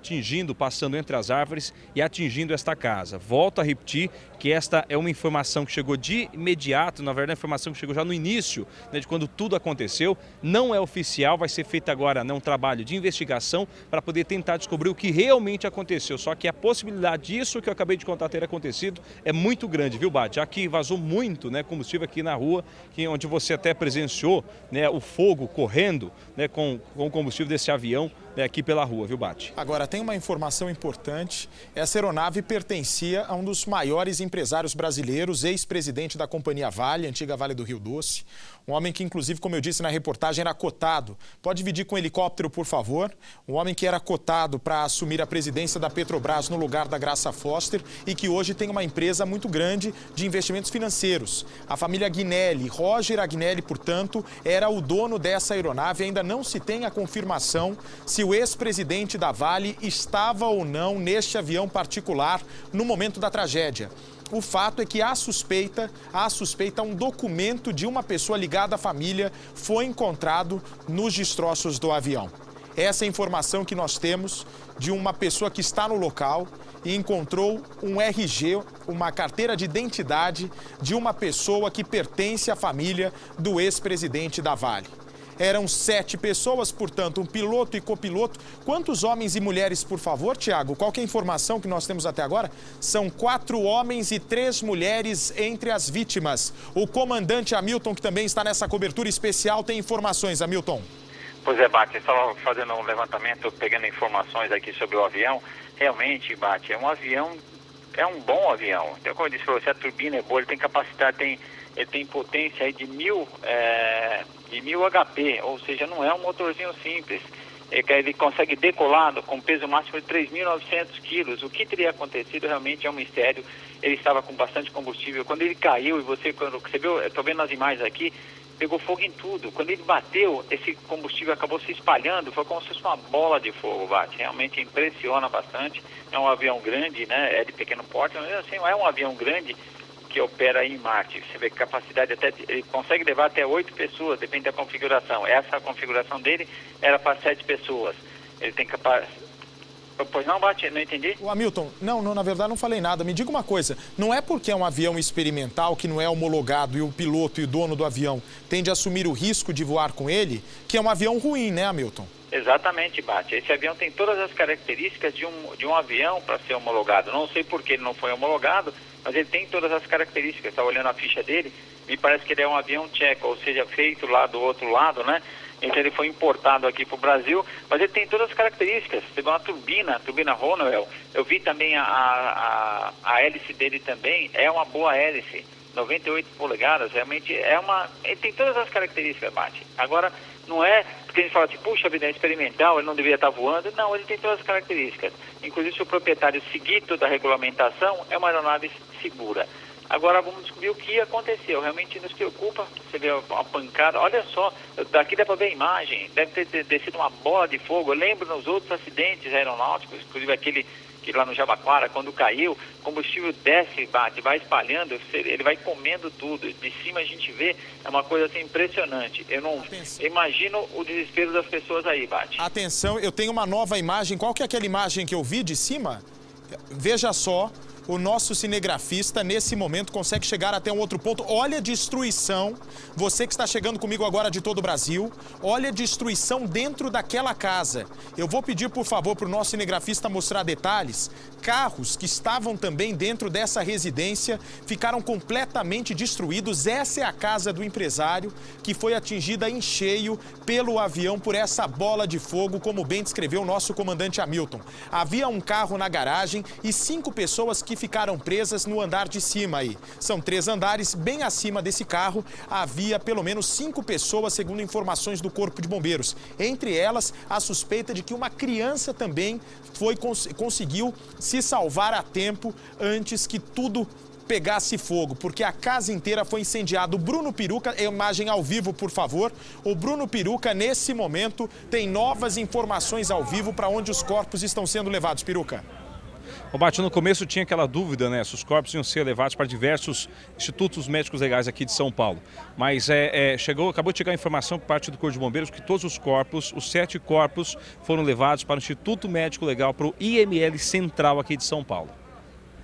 passando entre as árvores e atingindo esta casa. Volto a repetir que esta é uma informação que chegou de imediato, na verdade a informação que chegou já no início, né, de quando tudo aconteceu, não é oficial, vai ser feito agora, né, um trabalho de investigação para poder tentar descobrir o que realmente aconteceu. Só que a possibilidade disso que eu acabei de contar ter acontecido é muito grande, viu, Bate? Aqui vazou muito, né, combustível aqui na rua, onde você até presenciou, né, o fogo correndo, né, com o combustível desse avião, né, aqui pela rua, viu, Bate? Agora, tem uma informação importante. Essa aeronave pertencia a um dos maiores empresários empresários brasileiros, ex-presidente da companhia Vale, antiga Vale do Rio Doce. Um homem que, inclusive, como eu disse na reportagem, era cotado. Pode dividir com o helicóptero, por favor. Um homem que era cotado para assumir a presidência da Petrobras no lugar da Graça Foster e que hoje tem uma empresa muito grande de investimentos financeiros. A família Agnelli, Roger Agnelli, portanto, era o dono dessa aeronave. Ainda não se tem a confirmação se o ex-presidente da Vale estava ou não neste avião particular no momento da tragédia. O fato é que a suspeita, um documento de uma pessoa ligada à família foi encontrado nos destroços do avião. Essa é a informação que nós temos de uma pessoa que está no local e encontrou um RG, uma carteira de identidade de uma pessoa que pertence à família do ex-presidente da Vale. Eram 7 pessoas, portanto, um piloto e copiloto. Quantos homens e mulheres, por favor, Tiago? Qual que é a informação que nós temos até agora? São 4 homens e 3 mulheres entre as vítimas. O comandante Hamilton, que também está nessa cobertura especial, tem informações. Hamilton. Pois é, Bate, estava fazendo um levantamento, pegando informações aqui sobre o avião. Realmente, Bate, é um avião, é um bom avião. Então, como eu disse para você, a turbina é boa, ele tem capacidade, ele tem potência aí de 1000 HP, ou seja, não é um motorzinho simples. Ele consegue decolar com peso máximo de 3.900 quilos. O que teria acontecido realmente é um mistério. Ele estava com bastante combustível. Quando ele caiu, quando você viu, eu estou vendo as imagens aqui, pegou fogo em tudo. Quando ele bateu, esse combustível acabou se espalhando, foi como se fosse uma bola de fogo, Bate. Realmente impressiona bastante. É um avião grande, né? É de pequeno porte, mas assim, é um avião grande que opera aí em Marte. Você vê que capacidade ele consegue levar até 8 pessoas, depende da configuração. Essa configuração dele era para 7 pessoas. Ele tem capacidade... Pois não, Bate, não entendi? O Hamilton, não, na verdade não falei nada. Me diga uma coisa, não é porque é um avião experimental que não é homologado e o piloto e o dono do avião tende a assumir o risco de voar com ele, que é um avião ruim, né, Hamilton? Exatamente, Bate. Esse avião tem todas as características de um avião para ser homologado. Não sei por que ele não foi homologado, mas ele tem todas as características. Estava olhando a ficha dele, me parece que ele é um avião tcheco, ou seja, feito lá do outro lado, né? Então ele foi importado aqui para o Brasil, mas ele tem todas as características. Tem uma turbina Honeywell. Eu vi também a hélice dele também, é uma boa hélice, 98 polegadas, realmente ele tem todas as características, Bate. Agora, não é porque a gente fala assim, puxa vida, é experimental, ele não deveria estar voando. Não, ele tem todas as características. Inclusive, se o proprietário seguir toda a regulamentação, é uma aeronave segura. Agora vamos descobrir o que aconteceu. Realmente nos preocupa. Você vê uma pancada. Olha só, daqui dá para ver a imagem. Deve ter descido uma bola de fogo. Eu lembro nos outros acidentes aeronáuticos, inclusive aquele que lá no Jabaquara, quando caiu, o combustível desce, Bate, vai espalhando, ele vai comendo tudo. De cima a gente vê, é uma coisa assim impressionante. Eu não imagino o desespero das pessoas aí, Bate. Atenção, eu tenho uma nova imagem. Qual que é aquela imagem que eu vi de cima? Veja só. O nosso cinegrafista, nesse momento, consegue chegar até um outro ponto. Olha a destruição, você que está chegando comigo agora de todo o Brasil, olha a destruição dentro daquela casa. Eu vou pedir, por favor, para o nosso cinegrafista mostrar detalhes. Carros que estavam também dentro dessa residência ficaram completamente destruídos. Essa é a casa do empresário que foi atingida em cheio pelo avião por essa bola de fogo, como bem descreveu o nosso comandante Hamilton. Havia um carro na garagem e 5 pessoas que ficaram presas no andar de cima aí. São 3 andares, bem acima desse carro havia pelo menos 5 pessoas, segundo informações do Corpo de Bombeiros. Entre elas, a suspeita de que uma criança também conseguiu se salvar a tempo antes que tudo pegasse fogo, porque a casa inteira foi incendiada. O Bruno Piruca, imagem ao vivo, por favor. O Bruno Piruca, nesse momento, tem novas informações ao vivo para onde os corpos estão sendo levados. Piruca. O Bate, no começo tinha aquela dúvida, né, se os corpos iam ser levados para diversos institutos médicos legais aqui de São Paulo. Mas acabou de chegar a informação por parte do Corpo de Bombeiros que todos os corpos, os 7 corpos, foram levados para o Instituto Médico Legal, para o IML Central aqui de São Paulo.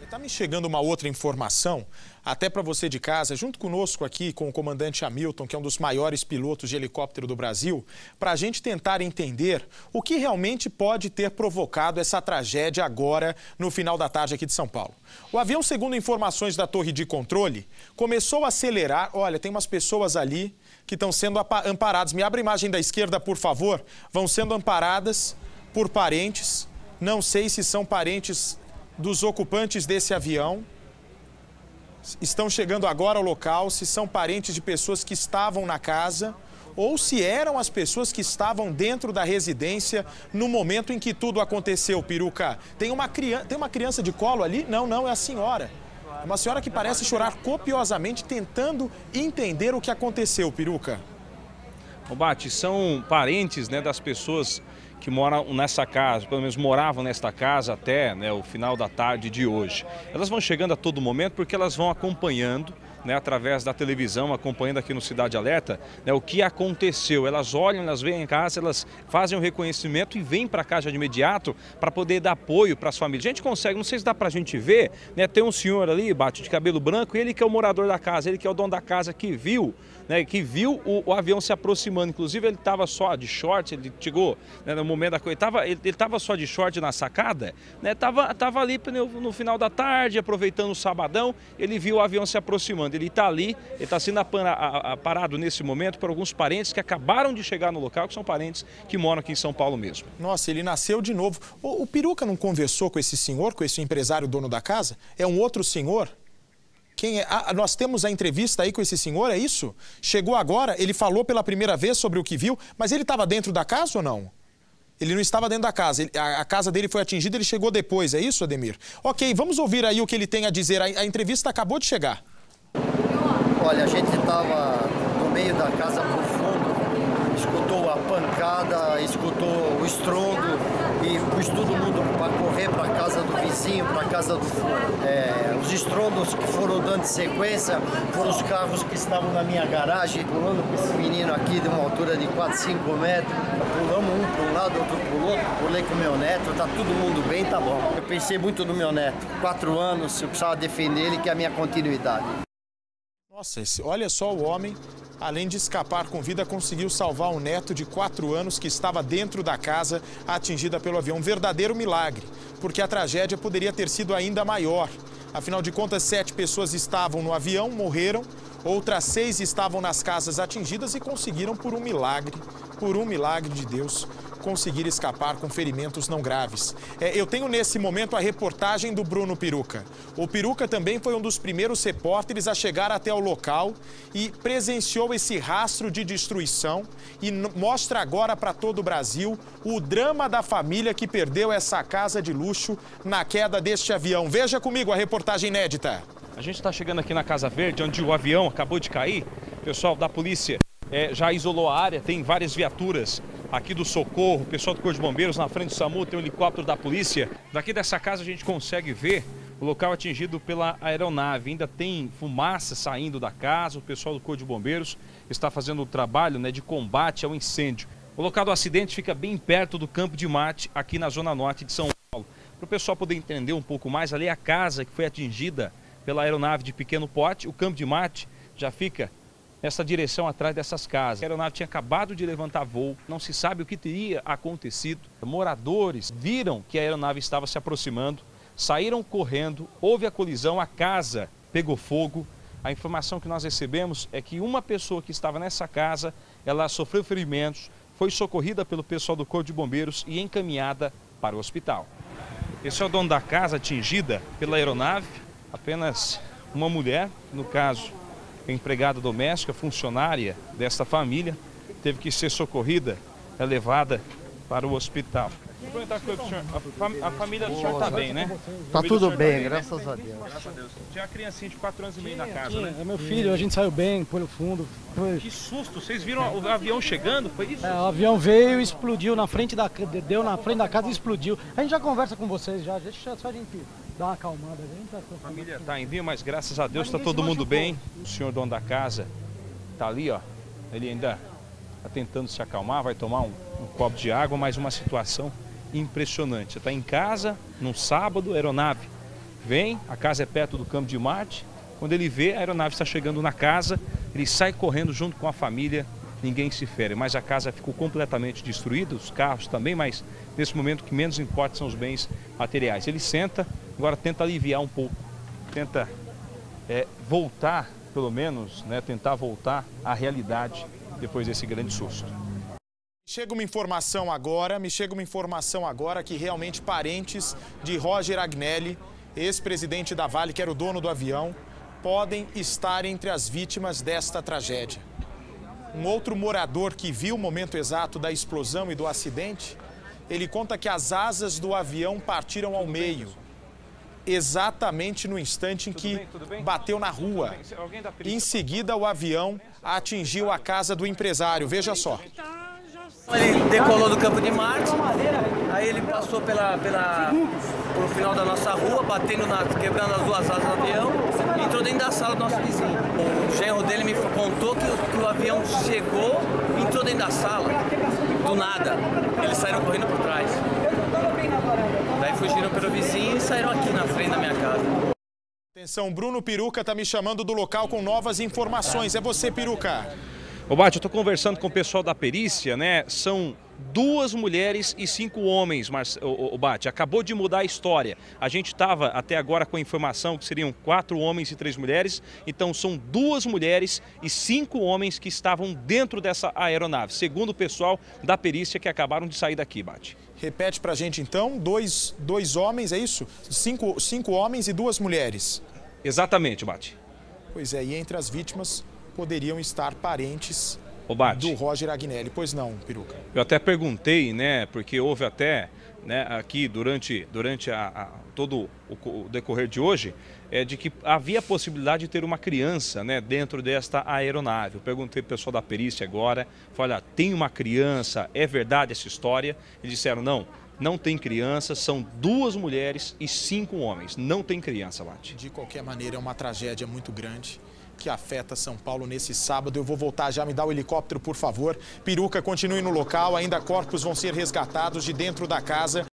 Está me chegando uma outra informação, até para você de casa, junto conosco aqui com o comandante Hamilton, que é um dos maiores pilotos de helicóptero do Brasil, para a gente tentar entender o que realmente pode ter provocado essa tragédia agora no final da tarde aqui de São Paulo. O avião, segundo informações da torre de controle, começou a acelerar. Olha, tem umas pessoas ali que estão sendo amparadas. Me abre a imagem da esquerda, por favor. Vão sendo amparadas por parentes. Não sei se são parentes dos ocupantes desse avião. estão chegando agora ao local, se são parentes de pessoas que estavam na casa ou se eram as pessoas que estavam dentro da residência no momento em que tudo aconteceu, Peruca. Tem uma criança de colo ali? Não, é a senhora. É uma senhora que parece chorar copiosamente, tentando entender o que aconteceu, Peruca. O Bate, são parentes, né, das pessoas que moram nessa casa, pelo menos moravam nesta casa até, né, o final da tarde de hoje. Elas vão chegando a todo momento porque elas vão acompanhando, né, através da televisão, acompanhando aqui no Cidade Alerta, né, o que aconteceu. Elas olham, elas veem em casa, elas fazem o reconhecimento e vêm para cá já de imediato para poder dar apoio para as famílias. A gente consegue, não sei se dá para a gente ver, né, tem um senhor ali, Bate, de cabelo branco, ele que é o morador da casa, ele que é o dono da casa que viu, né, o avião se aproximando. Inclusive ele estava só de short, ele chegou, né, no momento da coisa, ele estava só de short na sacada, né, tava ali no final da tarde, aproveitando o sabadão, ele viu o avião se aproximando. Ele está ali, ele está sendo parado nesse momento por alguns parentes que acabaram de chegar no local, que são parentes que moram aqui em São Paulo mesmo. Nossa, ele nasceu de novo. O Peruca não conversou com esse senhor, com esse empresário dono da casa? É um outro senhor? Quem é? Nós temos a entrevista aí com esse senhor, é isso? Chegou agora, ele falou pela primeira vez sobre o que viu, mas ele estava dentro da casa ou não? Ele não estava dentro da casa, a casa dele foi atingida, ele chegou depois, é isso, Ademir? Ok, vamos ouvir aí o que ele tem a dizer, a entrevista acabou de chegar. Olha, a gente estava no meio da casa por fundo, escutou a pancada, escutou o estrondo e pus todo mundo para correr para a casa do vizinho, para a casa do fundo. Os estrondos que foram dando sequência foram os carros que estavam na minha garagem, pulando com esse menino aqui de uma altura de 4, 5 metros. Pulamos um para um lado, outro para o outro, pulei com o meu neto, tá todo mundo bem, tá bom. Eu pensei muito no meu neto, 4 anos, eu precisava defender ele, que é a minha continuidade. Nossa, olha só o homem, além de escapar com vida, conseguiu salvar um neto de 4 anos que estava dentro da casa atingida pelo avião. Um verdadeiro milagre, porque a tragédia poderia ter sido ainda maior. Afinal de contas, 7 pessoas estavam no avião, morreram, outras 6 estavam nas casas atingidas e conseguiram, por um milagre de Deus, conseguir escapar com ferimentos não graves. Eu tenho nesse momento a reportagem do Bruno Peruca. O Peruca também foi um dos primeiros repórteres a chegar até o local e presenciou esse rastro de destruição e mostra agora para todo o Brasil o drama da família que perdeu essa casa de luxo na queda deste avião. Veja comigo a reportagem inédita. A gente está chegando aqui na Casa Verde, onde o avião acabou de cair. O pessoal da polícia já isolou a área, tem várias viaturas aqui do Socorro, o pessoal do Corpo de Bombeiros, na frente do SAMU tem um helicóptero da polícia. Daqui dessa casa a gente consegue ver o local atingido pela aeronave. Ainda tem fumaça saindo da casa, o pessoal do Corpo de Bombeiros está fazendo o trabalho, né, de combate ao incêndio. O local do acidente fica bem perto do Campo de Marte, aqui na zona norte de São Paulo. Para o pessoal poder entender um pouco mais, ali é a casa que foi atingida pela aeronave de pequeno porte. O Campo de Marte já fica nessa direção atrás dessas casas. A aeronave tinha acabado de levantar voo, não se sabe o que teria acontecido. Moradores viram que a aeronave estava se aproximando, saíram correndo, houve a colisão, a casa pegou fogo. A informação que nós recebemos é que uma pessoa que estava nessa casa, ela sofreu ferimentos, foi socorrida pelo pessoal do Corpo de Bombeiros e encaminhada para o hospital. Esse é o dono da casa atingida pela aeronave, apenas uma mulher, no caso, empregada doméstica, funcionária desta família, teve que ser socorrida, levada para o hospital. A família do senhor está bem, né? Tá tudo bem, graças a Deus. Graças a Deus. Tinha uma criancinha de 4 anos e meio na casa, né? É meu filho, a gente saiu bem, pelo fundo. Que susto! Vocês viram o avião chegando, foi isso? O avião veio e explodiu na frente da casa e explodiu. A gente já conversa com vocês já, deixa só a gente dar uma acalmada. A família está em dia, mas graças a Deus está todo mundo bem. O senhor dono da casa está ali, ó. Ele ainda está tentando se acalmar, vai tomar um copo de água, mas uma situação impressionante. Está em casa, num sábado, a aeronave vem, a casa é perto do Campo de Marte. Quando ele vê, a aeronave está chegando na casa, ele sai correndo junto com a família, ninguém se fere. Mas a casa ficou completamente destruída, os carros também, mas nesse momento o que menos importa são os bens materiais. Ele senta, agora tenta aliviar um pouco, tenta voltar, pelo menos, né, tentar voltar à realidade depois desse grande susto. Me chega uma informação agora que realmente parentes de Roger Agnelli, ex-presidente da Vale, que era o dono do avião, podem estar entre as vítimas desta tragédia. Um outro morador que viu o momento exato da explosão e do acidente, ele conta que as asas do avião partiram ao meio, exatamente no instante em que bateu na rua. Em seguida, o avião atingiu a casa do empresário. Veja só. Ele decolou do Campo de Marte, aí ele passou pelo final da nossa rua, quebrando as duas asas do avião, e entrou dentro da sala do nosso vizinho. O genro dele me contou que o avião chegou e entrou dentro da sala, do nada. Eles saíram correndo por trás. Daí fugiram pelo vizinho e saíram aqui na frente da minha casa. Atenção, Bruno Peruca está me chamando do local com novas informações. É você, Peruca. Ô Bate, eu estou conversando com o pessoal da perícia, né? São 2 mulheres e 5 homens, mas o Bate, acabou de mudar a história. A gente estava até agora com a informação que seriam 4 homens e 3 mulheres, então são 2 mulheres e 5 homens que estavam dentro dessa aeronave, segundo o pessoal da perícia que acabaram de sair daqui, Bate. Repete pra gente então, dois homens, é isso? 5 homens e 2 mulheres. Exatamente, Bate. Pois é, e entre as vítimas poderiam estar parentes Bate, do Roger Agnelli. Pois não, Peruca? Eu até perguntei, né, porque houve até, né, aqui durante todo o decorrer de hoje, de que havia a possibilidade de ter uma criança, né, dentro desta aeronave. Eu perguntei para o pessoal da perícia agora, falei, olha, tem uma criança, é verdade essa história? Eles disseram, não tem criança, são 2 mulheres e 5 homens, não tem criança, Bate. De qualquer maneira, é uma tragédia muito grande que afeta São Paulo nesse sábado. Eu vou voltar já, me dá o helicóptero, por favor. Peruca, continue no local, ainda corpos vão ser resgatados de dentro da casa.